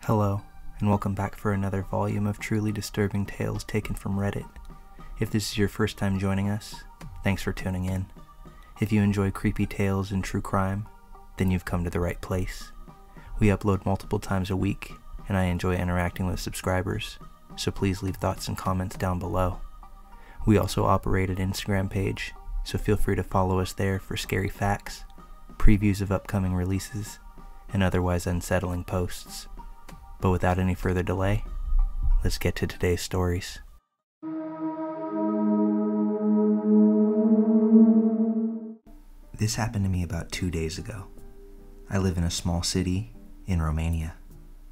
Hello, and welcome back for another volume of truly disturbing tales taken from Reddit. If this is your first time joining us, thanks for tuning in. If you enjoy creepy tales and true crime, then you've come to the right place. We upload multiple times a week, and I enjoy interacting with subscribers, so please leave thoughts and comments down below. We also operate an Instagram page, so feel free to follow us there for scary facts, previews of upcoming releases, and otherwise unsettling posts. But without any further delay, let's get to today's stories. This happened to me about 2 days ago. I live in a small city in Romania,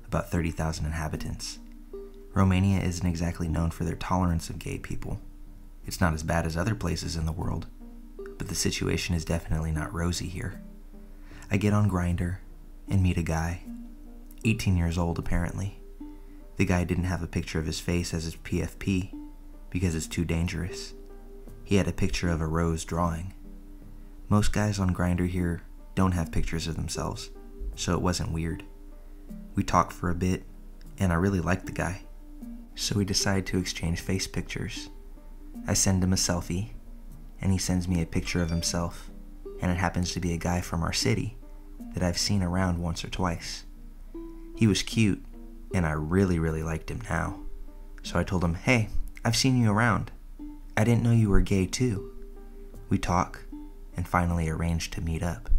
about 30,000 inhabitants. Romania isn't exactly known for their tolerance of gay people. It's not as bad as other places in the world, but the situation is definitely not rosy here. I get on Grindr and meet a guy, 18 years old apparently. The guy didn't have a picture of his face as his PFP because it's too dangerous. He had a picture of a rose drawing. Most guys on Grindr here don't have pictures of themselves, so it wasn't weird. We talked for a bit, and I really liked the guy, so we decided to exchange face pictures. I send him a selfie, and he sends me a picture of himself, and it happens to be a guy from our city that I've seen around once or twice. He was cute, and I really liked him now. So I told him, "Hey, I've seen you around. I didn't know you were gay too." We talk, and finally arranged to meet up.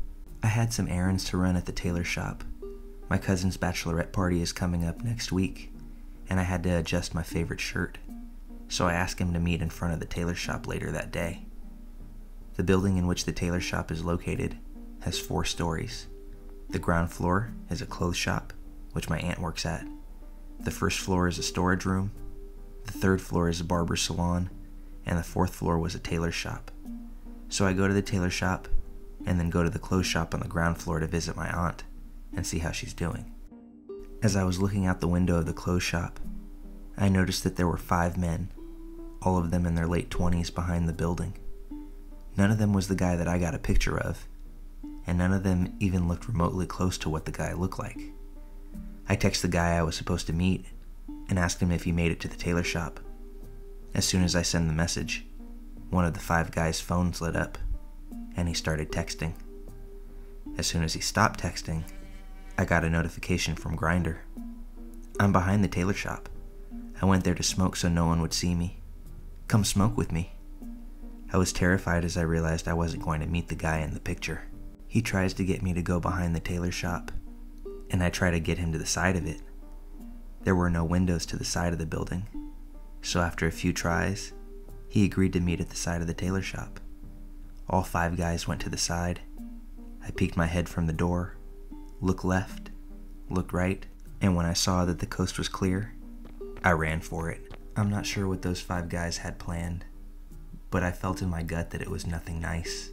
I had some errands to run at the tailor shop. My cousin's bachelorette party is coming up next week, and I had to adjust my favorite shirt. So I asked him to meet in front of the tailor shop later that day. The building in which the tailor shop is located has 4 stories. The ground floor is a clothes shop, which my aunt works at. The first floor is a storage room, the 3rd floor is a barber salon, and the 4th floor was a tailor shop. So I go to the tailor shop, and then go to the clothes shop on the ground floor to visit my aunt and see how she's doing. As I was looking out the window of the clothes shop, I noticed that there were 5 men, all of them in their late 20s behind the building. None of them was the guy that I got a picture of, and none of them even looked remotely close to what the guy looked like. I text the guy I was supposed to meet and asked him if he made it to the tailor shop. As soon as I send the message, one of the 5 guys' phones lit up, and he started texting. As soon as he stopped texting, I got a notification from Grindr. "I'm behind the tailor shop. I went there to smoke so no one would see me. Come smoke with me." I was terrified as I realized I wasn't going to meet the guy in the picture. He tries to get me to go behind the tailor shop, and I try to get him to the side of it. There were no windows to the side of the building, so after a few tries, he agreed to meet at the side of the tailor shop. All 5 guys went to the side. I peeked my head from the door, looked left, looked right, and when I saw that the coast was clear, I ran for it. I'm not sure what those 5 guys had planned, but I felt in my gut that it was nothing nice,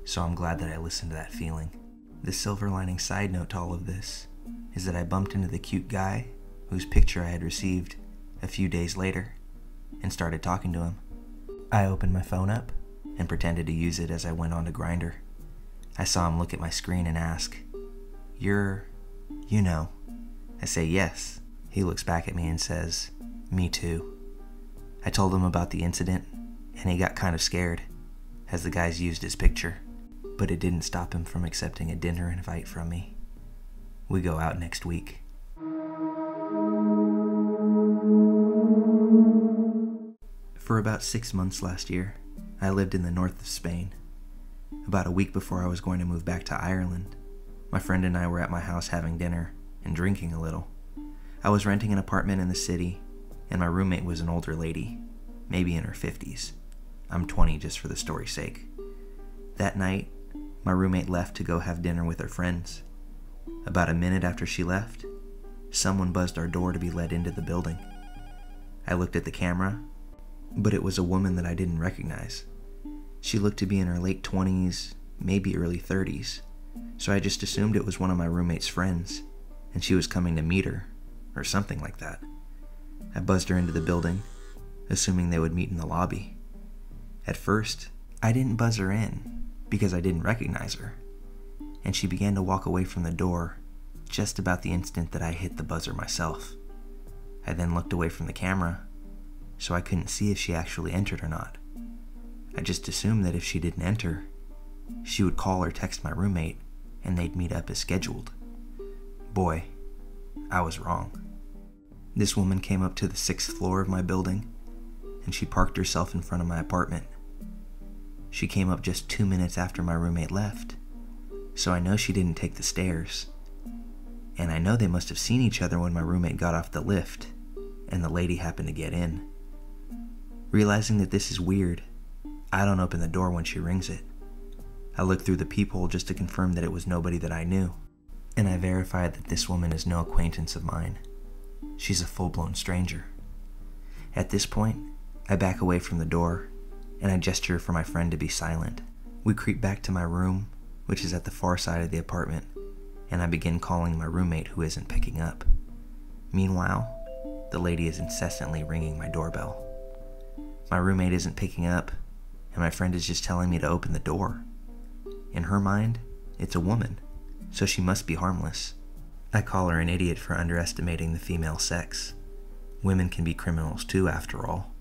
so I'm glad that I listened to that feeling. The silver lining side note to all of this is that I bumped into the cute guy whose picture I had received a few days later and started talking to him. I opened my phone up and pretended to use it as I went on to Grindr. I saw him look at my screen and ask, "You're, you know." I say, "Yes." He looks back at me and says, "Me too." I told him about the incident, and he got kind of scared as the guys used his picture, but it didn't stop him from accepting a dinner invite from me. We go out next week. For about 6 months last year, I lived in the north of Spain. About a week before I was going to move back to Ireland, my friend and I were at my house having dinner and drinking a little. I was renting an apartment in the city, and my roommate was an older lady, maybe in her 50s. I'm 20 just for the story's sake. That night, my roommate left to go have dinner with her friends. About a minute after she left, someone buzzed our door to be let into the building. I looked at the camera, but it was a woman that I didn't recognize. She looked to be in her late 20s, maybe early 30s, so I just assumed it was one of my roommate's friends, and she was coming to meet her, or something like that. I buzzed her into the building, assuming they would meet in the lobby. At first, I didn't buzz her in because I didn't recognize her, and she began to walk away from the door just about the instant that I hit the buzzer myself. I then looked away from the camera, so I couldn't see if she actually entered or not. I just assumed that if she didn't enter, she would call or text my roommate and they'd meet up as scheduled. Boy, I was wrong. This woman came up to the 6th floor of my building, and she parked herself in front of my apartment. She came up just 2 minutes after my roommate left, so I know she didn't take the stairs. And I know they must have seen each other when my roommate got off the lift, and the lady happened to get in. Realizing that this is weird, I don't open the door when she rings it. I look through the peephole just to confirm that it was nobody that I knew, and I verified that this woman is no acquaintance of mine. She's a full-blown stranger. At this point, I back away from the door, and I gesture for my friend to be silent. We creep back to my room, which is at the far side of the apartment, and I begin calling my roommate who isn't picking up. Meanwhile, the lady is incessantly ringing my doorbell. My roommate isn't picking up, and my friend is just telling me to open the door. In her mind, it's a woman, so she must be harmless. I call her an idiot for underestimating the female sex. Women can be criminals too, after all.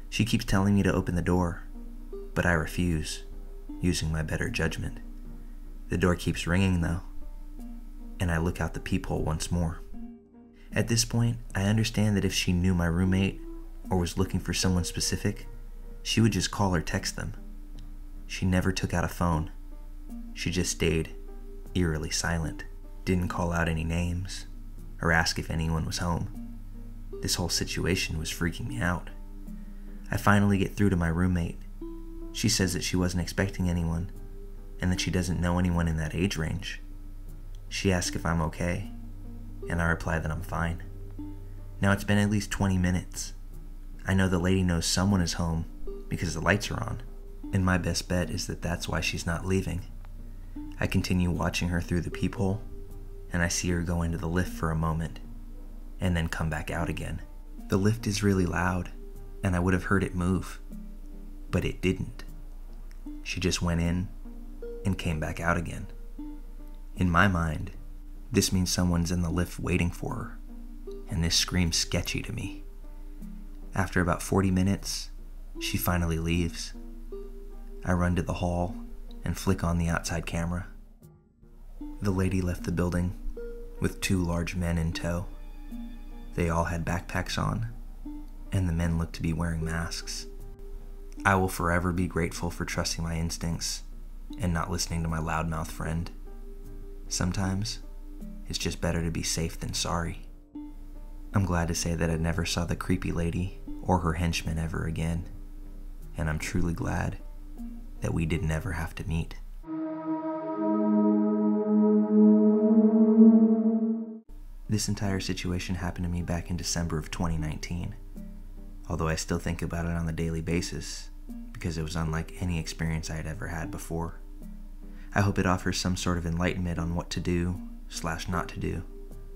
She keeps telling me to open the door, but I refuse, using my better judgment. The door keeps ringing though, and I look out the peephole once more. At this point, I understand that if she knew my roommate or was looking for someone specific, she would just call or text them. She never took out a phone. She just stayed eerily silent, didn't call out any names or ask if anyone was home. This whole situation was freaking me out. I finally get through to my roommate. She says that she wasn't expecting anyone and that she doesn't know anyone in that age range. She asks if I'm okay, and I reply that I'm fine. Now it's been at least 20 minutes. I know the lady knows someone is home because the lights are on, and my best bet is that that's why she's not leaving. I continue watching her through the peephole, and I see her go into the lift for a moment, and then come back out again. The lift is really loud, and I would have heard it move, but it didn't. She just went in and came back out again. In my mind, this means someone's in the lift waiting for her, and this screams sketchy to me. After about 40 minutes, she finally leaves. I run to the hall and flick on the outside camera. The lady left the building with 2 large men in tow. They all had backpacks on, and the men looked to be wearing masks. I will forever be grateful for trusting my instincts and not listening to my loudmouth friend. Sometimes, it's just better to be safe than sorry. I'm glad to say that I never saw the creepy lady or her henchmen ever again, and I'm truly glad that we didn't ever have to meet. This entire situation happened to me back in December of 2019, although I still think about it on a daily basis because it was unlike any experience I had ever had before. I hope it offers some sort of enlightenment on what to do / not to do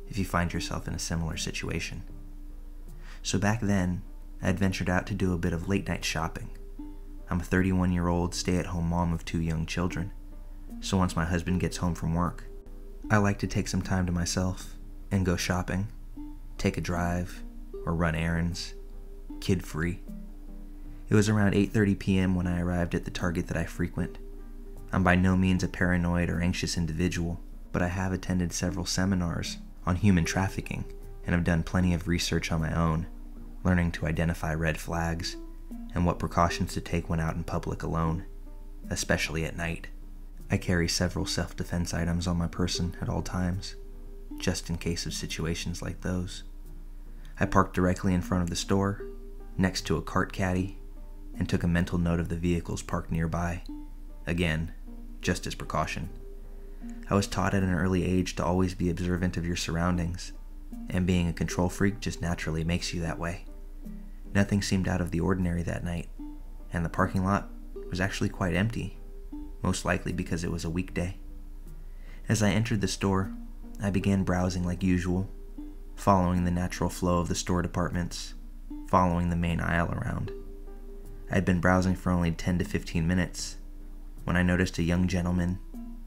if you find yourself in a similar situation. So back then, I had ventured out to do a bit of late night shopping. I'm a 31-year-old stay-at-home mom of 2 young children, so once my husband gets home from work, I like to take some time to myself and go shopping, take a drive, or run errands, kid-free. It was around 8:30 p.m. when I arrived at the Target that I frequent. I'm by no means a paranoid or anxious individual, but I have attended several seminars on human trafficking and have done plenty of research on my own, learning to identify red flags and what precautions to take when out in public alone, especially at night. I carry several self-defense items on my person at all times, just in case of situations like those. I parked directly in front of the store, next to a cart caddy, and took a mental note of the vehicles parked nearby, again, just as precaution. I was taught at an early age to always be observant of your surroundings, and being a control freak just naturally makes you that way. Nothing seemed out of the ordinary that night, and the parking lot was actually quite empty, most likely because it was a weekday. As I entered the store, I began browsing like usual, following the natural flow of the store departments, following the main aisle around. I had been browsing for only 10 to 15 minutes when I noticed a young gentleman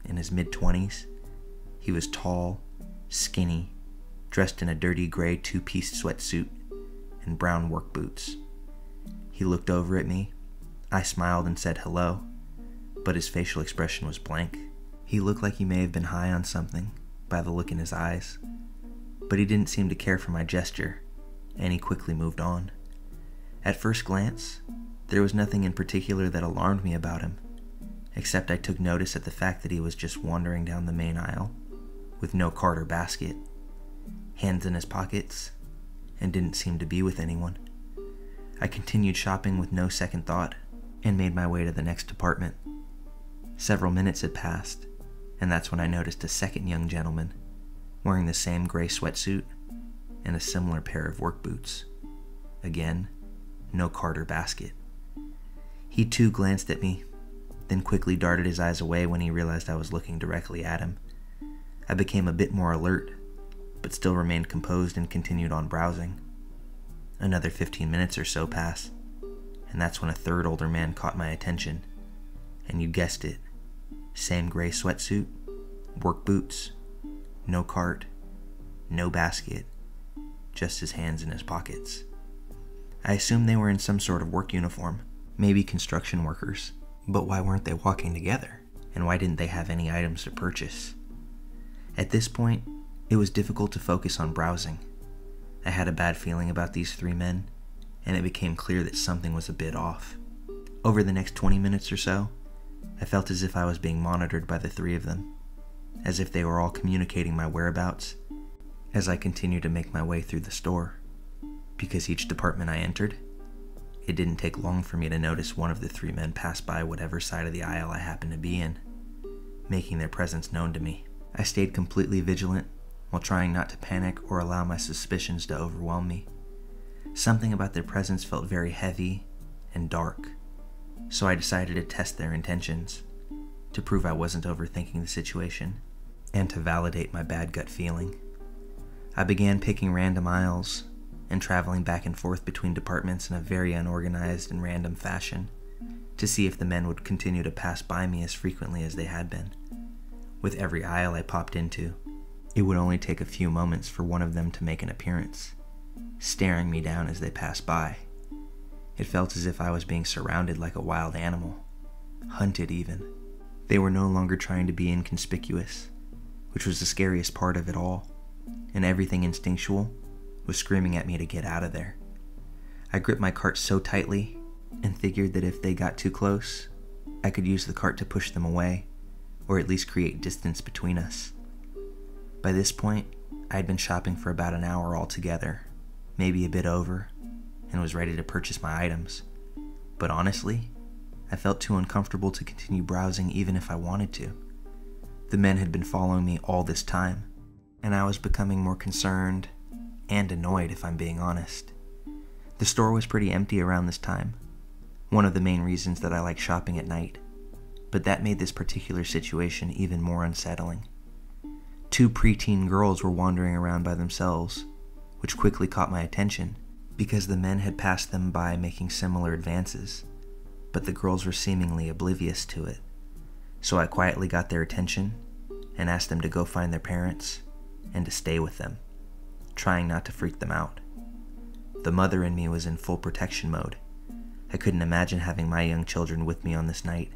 in his mid-20s. He was tall, skinny, dressed in a dirty gray two-piece sweatsuit and brown work boots. He looked over at me. I smiled and said hello, but his facial expression was blank. He looked like he may have been high on something by the look in his eyes, but he didn't seem to care for my gesture, and he quickly moved on. At first glance, there was nothing in particular that alarmed me about him, except I took notice at the fact that he was just wandering down the main aisle with no cart or basket, hands in his pockets, and didn't seem to be with anyone. I continued shopping with no second thought and made my way to the next department. Several minutes had passed, and that's when I noticed a second young gentleman wearing the same gray sweatsuit and a similar pair of work boots. Again, no cart or basket. He too glanced at me, then quickly darted his eyes away when he realized I was looking directly at him. I became a bit more alert, but still remained composed and continued on browsing. Another 15 minutes or so passed, and that's when a third older man caught my attention. And you guessed it, same gray sweatsuit, work boots, no cart, no basket, just his hands in his pockets. I assumed they were in some sort of work uniform, maybe construction workers, but why weren't they walking together? And why didn't they have any items to purchase? At this point, it was difficult to focus on browsing. I had a bad feeling about these three men, and it became clear that something was a bit off. Over the next 20 minutes or so, I felt as if I was being monitored by the three of them, as if they were all communicating my whereabouts as I continued to make my way through the store. Because each department I entered, it didn't take long for me to notice one of the three men pass by whatever side of the aisle I happened to be in, making their presence known to me. I stayed completely vigilant while trying not to panic or allow my suspicions to overwhelm me. Something about their presence felt very heavy and dark, so I decided to test their intentions, to prove I wasn't overthinking the situation, and to validate my bad gut feeling. I began picking random aisles and traveling back and forth between departments in a very unorganized and random fashion to see if the men would continue to pass by me as frequently as they had been. With every aisle I popped into, it would only take a few moments for one of them to make an appearance, staring me down as they passed by. It felt as if I was being surrounded like a wild animal, hunted even. They were no longer trying to be inconspicuous, which was the scariest part of it all, and everything instinctual was screaming at me to get out of there. I gripped my cart so tightly and figured that if they got too close, I could use the cart to push them away, or at least create distance between us. By this point, I had been shopping for about an hour altogether, maybe a bit over, and was ready to purchase my items. But honestly, I felt too uncomfortable to continue browsing even if I wanted to. The men had been following me all this time, and I was becoming more concerned and annoyed if I'm being honest. The store was pretty empty around this time, one of the main reasons that I like shopping at night, but that made this particular situation even more unsettling. Two preteen girls were wandering around by themselves, which quickly caught my attention because the men had passed them by making similar advances, but the girls were seemingly oblivious to it. So I quietly got their attention and asked them to go find their parents and to stay with them, trying not to freak them out. The mother in me was in full protection mode. I couldn't imagine having my young children with me on this night.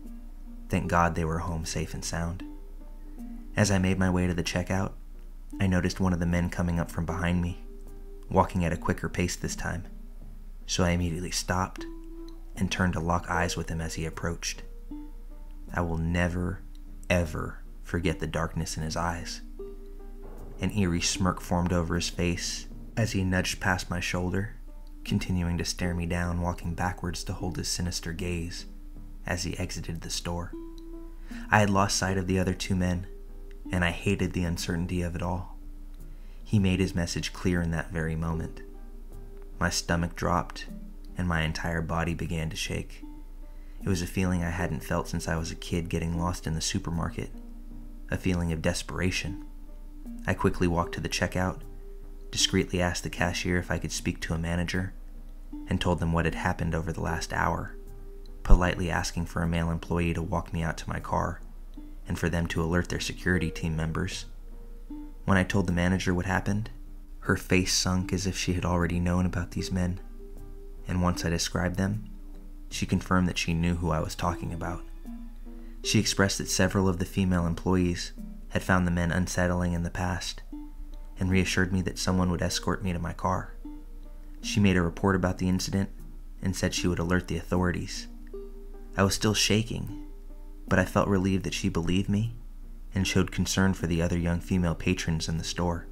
Thank God they were home safe and sound. As I made my way to the checkout, I noticed one of the men coming up from behind me, walking at a quicker pace this time, so I immediately stopped and turned to lock eyes with him as he approached. I will never, ever forget the darkness in his eyes. An eerie smirk formed over his face as he nudged past my shoulder, continuing to stare me down, walking backwards to hold his sinister gaze as he exited the store. I had lost sight of the other two men, and I hated the uncertainty of it all. He made his message clear in that very moment. My stomach dropped, and my entire body began to shake. It was a feeling I hadn't felt since I was a kid getting lost in the supermarket, a feeling of desperation. I quickly walked to the checkout, discreetly asked the cashier if I could speak to a manager, and told them what had happened over the last hour, politely asking for a male employee to walk me out to my car and for them to alert their security team members. When I told the manager what happened, her face sunk as if she had already known about these men, and once I described them, she confirmed that she knew who I was talking about. She expressed that several of the female employees had found the men unsettling in the past, and reassured me that someone would escort me to my car. She made a report about the incident and said she would alert the authorities. I was still shaking, but I felt relieved that she believed me and showed concern for the other young female patrons in the store.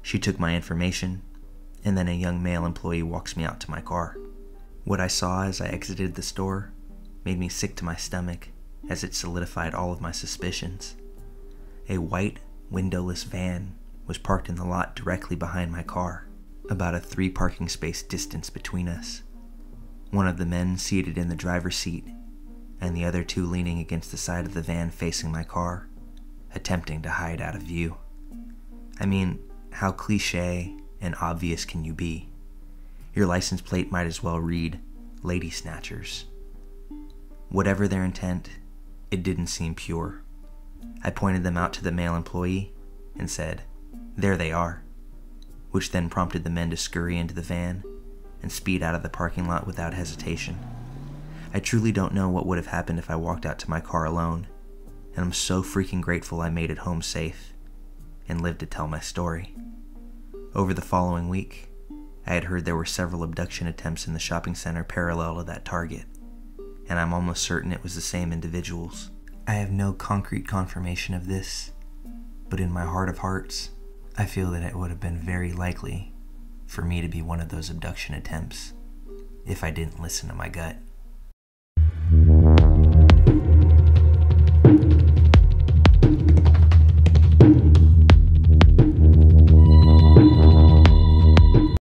She took my information, and then a young male employee walks me out to my car. What I saw as I exited the store made me sick to my stomach, as it solidified all of my suspicions. A white, windowless van was parked in the lot directly behind my car, about a 3 parking space distance between us. One of the men seated in the driver's seat, and the other 2 leaning against the side of the van facing my car, attempting to hide out of view. I mean, how cliche and obvious can you be? Your license plate might as well read, "Lady Snatchers." Whatever their intent, it didn't seem pure. I pointed them out to the male employee and said, "There they are," which then prompted the men to scurry into the van and speed out of the parking lot without hesitation. I truly don't know what would have happened if I walked out to my car alone, and I'm so freaking grateful I made it home safe and lived to tell my story. Over the following week, I had heard there were several abduction attempts in the shopping center parallel to that target, and I'm almost certain it was the same individuals. I have no concrete confirmation of this, but in my heart of hearts, I feel that it would have been very likely for me to be one of those abduction attempts if I didn't listen to my gut.